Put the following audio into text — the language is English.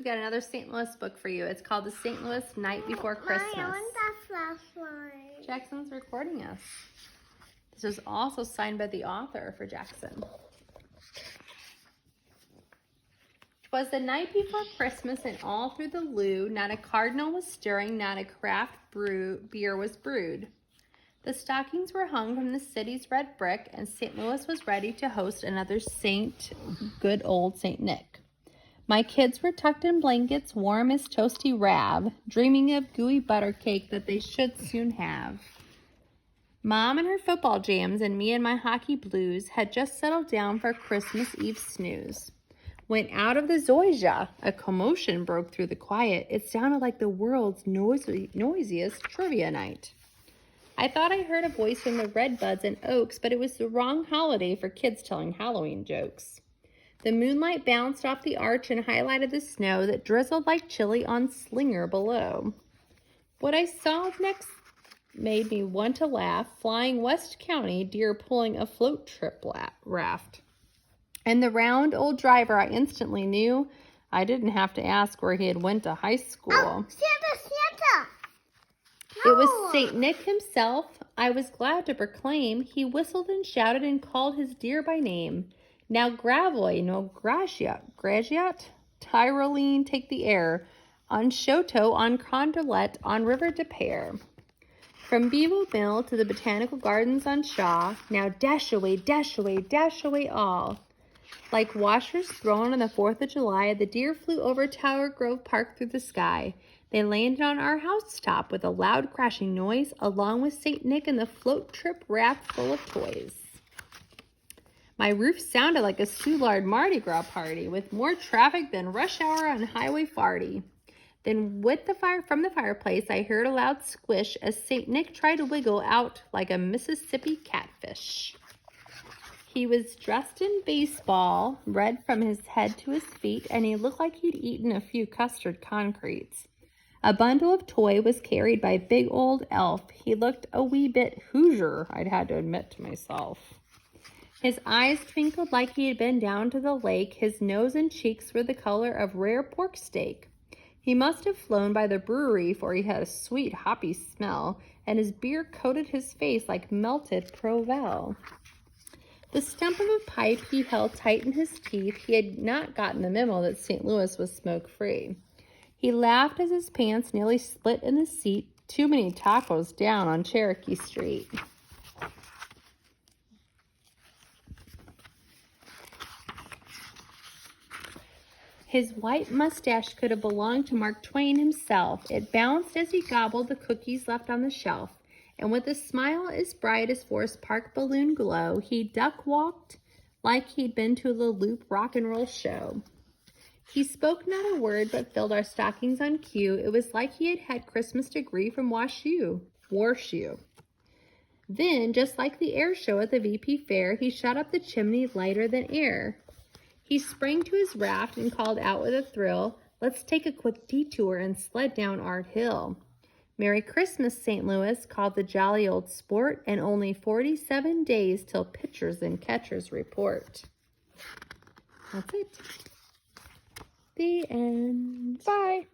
We got another St. Louis book for you. It's called The St. Louis Night Before Christmas. I want that flashlight. Jackson's recording us. This is also signed by the author for Jackson. 'Twas the night before Christmas, and all through the loo, not a cardinal was stirring, not a craft beer was brewed. The stockings were hung from the city's red brick, and St. Louis was ready to host another good old St. Nick. My kids were tucked in blankets warm as toasty rab, dreaming of gooey butter cake that they should soon have. Mom and her football jams and me and my hockey blues had just settled down for Christmas Eve snooze. When out of the zoysia, a commotion broke through the quiet. It sounded like the world's noisiest trivia night. I thought I heard a voice from the Redbuds and Oaks, but it was the wrong holiday for kids telling Halloween jokes. The moonlight bounced off the arch and highlighted the snow that drizzled like chili on Slinger below. What I saw next made me want to laugh. Flying West County, deer pulling a float trip raft. And the round old driver, I instantly knew. I didn't have to ask where he had went to high school. Oh, Santa! It was St. Nick himself. I was glad to proclaim. He whistled and shouted and called his deer by name. Now Gravois, no Graziat, Tyroline, take the air. On Choteau, on Condolet, on River de Pere. From Bevo Mill to the Botanical Gardens on Shaw, now dash away all. Like washers thrown on the 4th of July, the deer flew over Tower Grove Park through the sky. They landed on our housetop with a loud crashing noise, along with St. Nick and the float trip raft full of toys. My roof sounded like a Soulard Mardi Gras party, with more traffic than rush hour on Highway 40. Then from the fireplace, I heard a loud squish as St. Nick tried to wiggle out like a Mississippi catfish. He was dressed in baseball, red from his head to his feet, and he looked like he'd eaten a few custard concretes. A bundle of toy was carried by big old elf. He looked a wee bit Hoosier, I'd had to admit to myself. His eyes twinkled like he had been down to the lake. His nose and cheeks were the color of rare pork steak. He must have flown by the brewery, for he had a sweet, hoppy smell, and his beer coated his face like melted Provel. The stump of a pipe he held tight in his teeth. He had not gotten the memo that St. Louis was smoke-free. He laughed as his pants nearly split in the seat. Too many tacos down on Cherokee Street. His white mustache could have belonged to Mark Twain himself. It bounced as he gobbled the cookies left on the shelf. And with a smile as bright as Forest Park balloon glow, he duck-walked like he'd been to the Loop rock and roll show. He spoke not a word, but filled our stockings on cue. It was like he had had Christmas degree from Warshoe. Then, just like the air show at the VP Fair, he shot up the chimney lighter than air. He sprang to his raft and called out with a thrill, "Let's take a quick detour and sled down Art Hill." "Merry Christmas, St. Louis," called the jolly old sport, and only 47 days till pitchers and catchers report. That's it. The end. Bye.